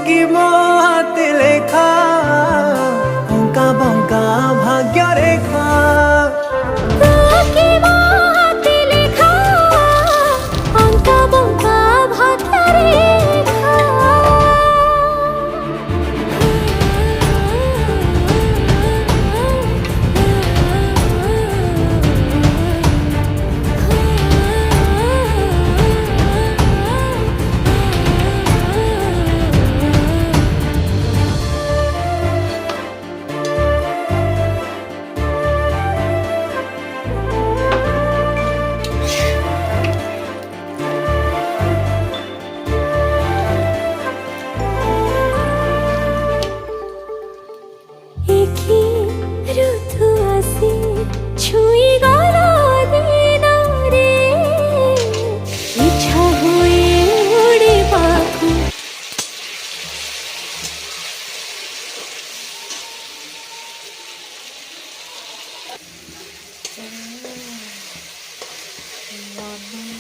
কি ମୋ ହାତେ ଲେଖା ବଙ୍କା ବଙ୍କା ଭାଗ୍ୟ ରେଖା କି ମୋ ହାତେ ଲେଖା ଅଙ୍କା ବଙ୍କା ଭାଗ୍ୟ ରେଖା। ऋतु आसी छुई गला दिनरे इच्छा हुए उड़िबाकू Mama